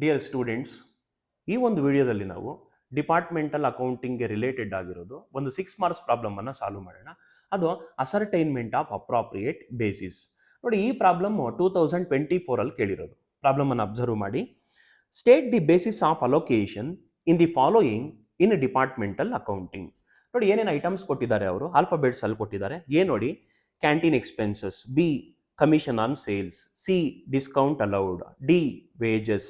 Dear students, ಈ ಒಂದು ವಿಡಿಯೋದಲ್ಲಿ ನಾವು ಡಿಪಾರ್ಟ್ಮೆಂಟಲ್ ಅಕೌಂಟಿಂಗ್ಗೆ ರಿಲೇಟೆಡ್ ಆಗಿರೋದು ಒಂದು 6 ಮಾರ್ಕ್ಸ್ ಪ್ರಾಬ್ಲಮನ್ನು ಸಾಲ್ವ್ ಮಾಡೋಣ. ಅದು ಅಸರ್ಟೈನ್ಮೆಂಟ್ ಆಫ್ ಅಪ್ರಾಪ್ರಿಯೇಟ್ ಬೇಸಿಸ್. ನೋಡಿ, ಈ ಪ್ರಾಬ್ಲಮ್ 2024 ಕೇಳಿರೋದು. ಪ್ರಾಬ್ಲಮನ್ನು ಅಬ್ಸರ್ವ್ ಮಾಡಿ. State the basis of allocation in the following in departmental accounting. ನೋಡಿ, ಏನೇನು ಐಟಮ್ಸ್ ಕೊಟ್ಟಿದ್ದಾರೆ ಅವರು ಆಲ್ಫಾಬೆಟ್ಸ್ ಅಲ್ಲಿ ಕೊಟ್ಟಿದ್ದಾರೆ. ಎ ನೋಡಿ, canteen expenses. B, commission on sales. C, discount allowed. D, wages.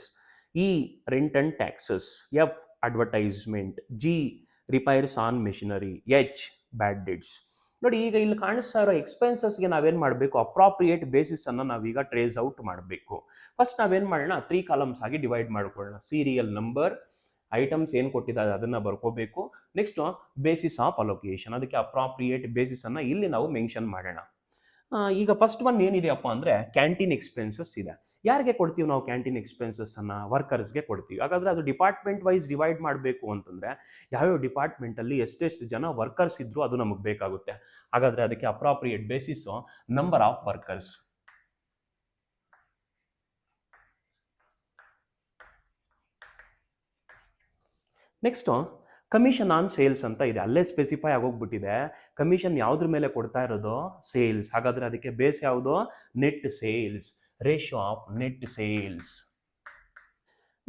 E, rent and taxes. F, advertisement. G, repairs on machinery. H, bad debts. ನೋಡಿ, ಈಗ ಇಲ್ಲಿ ಕಾಣಿಸ್ತಾ ಇರೋ ಎಕ್ಸ್ಪೆನ್ಸಸ್ಗೆ ನಾವೇನು ಮಾಡಬೇಕು, ಅಪ್ರಾಪ್ರಿಯೇಟ್ ಬೇಸಿಸ್ ಅನ್ನು ನಾವೀಗ ಟ್ರೇಸ್ ಔಟ್ ಮಾಡಬೇಕು. ಫಸ್ಟ್ ನಾವೇನು ಮಾಡೋಣ, 3 ಕಾಲಮ್ಸ್ ಆಗಿ ಡಿವೈಡ್ ಮಾಡ್ಕೊಳ್ಳೋಣ. ಸೀರಿಯಲ್ ನಂಬರ್, ಐಟಮ್ಸ್ ಏನು ಕೊಟ್ಟಿದ್ದಾರೆ ಅದನ್ನು ಬರ್ಕೋಬೇಕು. ನೆಕ್ಸ್ಟ್ ಬೇಸಿಸ್ ಆಫ್ ಅಲೋಕೇಶನ್, ಅದಕ್ಕೆ ಅಪ್ರಾಪ್ರಿಯೇಟ್ ಬೇಸಿಸ್ ಅನ್ನು ಇಲ್ಲಿ ನಾವು ಮೆನ್ಷನ್ ಮಾಡೋಣ. ಈಗ ಫಸ್ಟ್ ಒನ್ ಏನಿದೆಯಪ್ಪ ಅಂದರೆ ಕ್ಯಾಂಟೀನ್ ಎಕ್ಸ್ಪೆನ್ಸಸ್ ಇದೆ. ಯಾರಿಗೆ ಕೊಡ್ತೀವಿ ನಾವು ಕ್ಯಾಂಟೀನ್ ಎಕ್ಸ್ಪೆನ್ಸಸ್ ಅನ್ನು? ವರ್ಕರ್ಸ್ಗೆ ಕೊಡ್ತೀವಿ. ಹಾಗಾದರೆ ಅದು ಡಿಪಾರ್ಟ್ಮೆಂಟ್ ವೈಸ್ ಡಿವೈಡ್ ಮಾಡಬೇಕು ಅಂತಂದರೆ ಯಾವ್ಯಾವ ಡಿಪಾರ್ಟ್ಮೆಂಟಲ್ಲಿ ಎಷ್ಟೆಷ್ಟು ಜನ ವರ್ಕರ್ಸ್ ಇದ್ದರೂ ಅದು ನಮಗೆ ಬೇಕಾಗುತ್ತೆ. ಹಾಗಾದರೆ ಅದಕ್ಕೆ appropriate basis number of workers. Next commission on sales ಅಂತ ಇದೆ. ಅಲ್ಲೇ ಸ್ಪೆಸಿಫೈ ಆಗೋಗ್ಬಿಟ್ಟಿದೆ. ಕಮಿಷನ್ ಯಾವುದ್ರ ಮೇಲೆ ಕೊಡ್ತಾ ಇರೋದು? ಸೇಲ್ಸ್. ಹಾಗಾದರೆ ಅದಕ್ಕೆ ಬೇಸ್ ಯಾವುದು? Net sales. Ratio of net sales.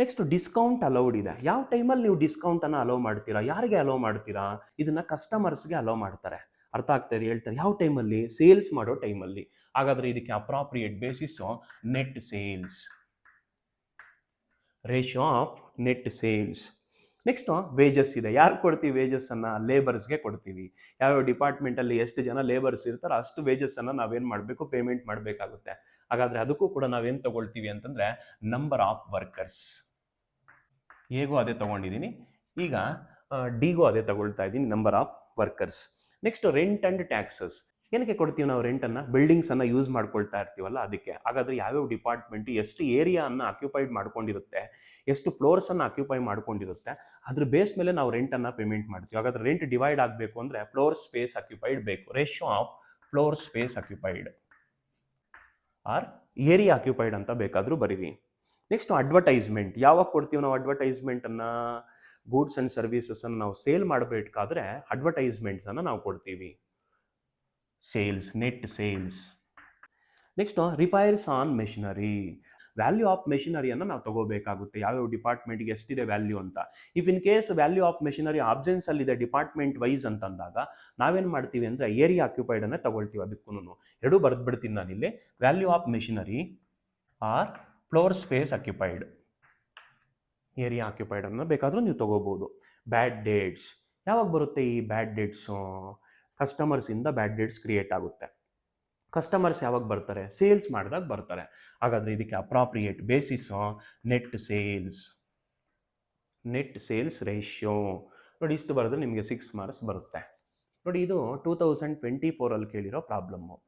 Next discount allowed ಇದೆ. ಯಾವ ಟೈಮಲ್ಲಿ ನೀವು ಡಿಸ್ಕೌಂಟನ್ನು ಅಲೋ ಮಾಡ್ತೀರಾ? ಯಾರಿಗೆ ಅಲೋ ಮಾಡ್ತೀರಾ? ಇದನ್ನು ಕಸ್ಟಮರ್ಸ್ಗೆ ಅಲೋ ಮಾಡ್ತಾರೆ. ಅರ್ಥ ಆಗ್ತಾ ಇದೆ? ಹೇಳ್ತಾರೆ. ಯಾವ ಟೈಮಲ್ಲಿ? ಸೇಲ್ಸ್ ಮಾಡೋ ಟೈಮಲ್ಲಿ. ಹಾಗಾದರೆ ಇದಕ್ಕೆ appropriate basis net sales. Ratio of net sales. Next wages ಇದೆ. ಯಾರು ಕೊಡ್ತೀವಿ ವೇಜಸ್ಸನ್ನು? ಲೇಬರ್ಸ್ಗೆ ಕೊಡ್ತೀವಿ. ಯಾವ್ಯಾವ ಡಿಪಾರ್ಟ್ಮೆಂಟಲ್ಲಿ ಎಷ್ಟು ಜನ ಲೇಬರ್ಸ್ ಇರ್ತಾರೋ ಅಷ್ಟು ವೇಜಸ್ಸನ್ನು ನಾವೇನು ಮಾಡಬೇಕು? ಪೇಮೆಂಟ್ ಮಾಡಬೇಕಾಗುತ್ತೆ. ಹಾಗಾದರೆ ಅದಕ್ಕೂ ಕೂಡ ನಾವೇನು ತಗೊಳ್ತೀವಿ ಅಂತಂದರೆ ನಂಬರ್ ಆಫ್ ವರ್ಕರ್ಸ್. ಎಗೂ ಅದೇ ತೊಗೊಂಡಿದ್ದೀನಿ. ಈಗ ಡಿಗೂ ಅದೇ ತಗೊಳ್ತಾ ಇದ್ದೀನಿ, number of workers. Next rent and taxes. ಏನಕ್ಕೆ ಕೊಡ್ತೀವಿ ನಾವು ರೆಂಟನ್ನು? ಬಿಲ್ಡಿಂಗ್ಸನ್ನು ಯೂಸ್ ಮಾಡ್ಕೊಳ್ತಾ ಇರ್ತೀವಲ್ಲ ಅದಕ್ಕೆ. ಹಾಗಾದರೆ ಯಾವ್ಯಾವ ಡಿಪಾರ್ಟ್ಮೆಂಟ್ ಎಷ್ಟು ಏರಿಯಾವನ್ನು ಆಕ್ಯುಪೈಡ್ ಮಾಡ್ಕೊಂಡಿರುತ್ತೆ, ಎಷ್ಟು ಫ್ಲೋರ್ಸನ್ನು ಆಕ್ಯುಪೈ ಮಾಡ್ಕೊಂಡಿರುತ್ತೆ, ಅದ್ರ ಬೇಸ್ ಮೇಲೆ ನಾವು ರೆಂಟನ್ನು ಪೇಮೆಂಟ್ ಮಾಡ್ತೀವಿ. ಹಾಗಾದರೆ ರೆಂಟ್ ಡಿವೈಡ್ ಆಗಬೇಕು ಅಂದರೆ ಫ್ಲೋರ್ ಸ್ಪೇಸ್ ಆಕ್ಯುಪೈಡ್ ಬೇಕು. Ratio of floor space occupied or area occupied ಅಂತ ಬೇಕಾದರೂ ಬರೀರಿ. Next advertisement. ಯಾವಾಗ ಕೊಡ್ತೀವಿ ನಾವು ಅಡ್ವರ್ಟೈಸ್ಮೆಂಟನ್ನು? ಗೂಡ್ಸ್ ಆ್ಯಂಡ್ ಸರ್ವಿಸಸನ್ನು ನಾವು ಸೇಲ್ ಮಾಡಬೇಕಾದ್ರೆ ಅಡ್ವರ್ಟೈಸ್ಮೆಂಟ್ಸನ್ನು ನಾವು ಕೊಡ್ತೀವಿ. Sales, net sales. Next repairs on machinery. Value of ಮೆಷಿನರಿಯನ್ನು ನಾವು ತಗೋಬೇಕಾಗುತ್ತೆ. ಯಾವ್ಯಾವ ಡಿಪಾರ್ಟ್ಮೆಂಟ್ಗೆ ಎಷ್ಟಿದೆ ವ್ಯಾಲ್ಯೂ ಅಂತ. If in case value of machinery ಆಬ್ಸೆನ್ಸಲ್ಲಿದೆ ಡಿಪಾರ್ಟ್ಮೆಂಟ್ ವೈಸ್ ಅಂತಂದಾಗ ನಾವೇನು ಮಾಡ್ತೀವಿ ಅಂದರೆ ಏರಿಯಾ ಆಕ್ಯುಪೈಡನ್ನೇ ತಗೊಳ್ತೀವಿ. ಅದಕ್ಕೂ ಎರಡೂ ಬರೆದ್ಬಿಡ್ತೀನಿ ನಾನಿಲ್ಲಿ. Value of machinery or floor space occupied. Area ಆಕ್ಯುಪೈಡನ್ನು ಬೇಕಾದರೂ ನೀವು ತಗೋಬೋದು. Bad debts. ಯಾವಾಗ ಬರುತ್ತೆ ಈ ಬ್ಯಾಡ್ ಡೇಟ್ಸು? ಕಸ್ಟಮರ್ಸಿಂದ ಬ್ಯಾಡ್ ಡೇಟ್ಸ್ ಕ್ರಿಯೇಟ್ ಆಗುತ್ತೆ. ಕಸ್ಟಮರ್ಸ್ ಯಾವಾಗ ಬರ್ತಾರೆ? ಸೇಲ್ಸ್ ಮಾಡಿದಾಗ ಬರ್ತಾರೆ. ಹಾಗಾದರೆ ಇದಕ್ಕೆ appropriate basis net sales. Net sales ratio. ನೋಡಿ, ಇಷ್ಟು ಬರೆದ್ರೆ ನಿಮಗೆ 6 ಮಾರ್ಕ್ಸ್ ಬರುತ್ತೆ. ನೋಡಿ, ಇದು 2024 ಕೇಳಿರೋ ಪ್ರಾಬ್ಲಮ್ಮು.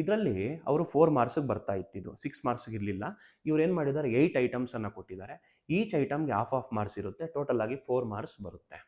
ಇದರಲ್ಲಿ ಅವರು 4 ಮಾರ್ಕ್ಸಿಗೆ ಬರ್ತಾ ಇತ್ತಿದ್ದು, 6 ಮಾರ್ಕ್ಸಿಗೆ ಇರಲಿಲ್ಲ. ಇವ್ರು ಏನು ಮಾಡಿದ್ದಾರೆ, 8 ಐಟಮ್ಸನ್ನು ಕೊಟ್ಟಿದ್ದಾರೆ. ಈಚ್ ಐಟಮ್ಗೆ ಹಾಫ್ ಮಾರ್ಕ್ಸ್ ಇರುತ್ತೆ. ಟೋಟಲ್ ಆಗಿ 4 ಮಾರ್ಕ್ಸ್ ಬರುತ್ತೆ.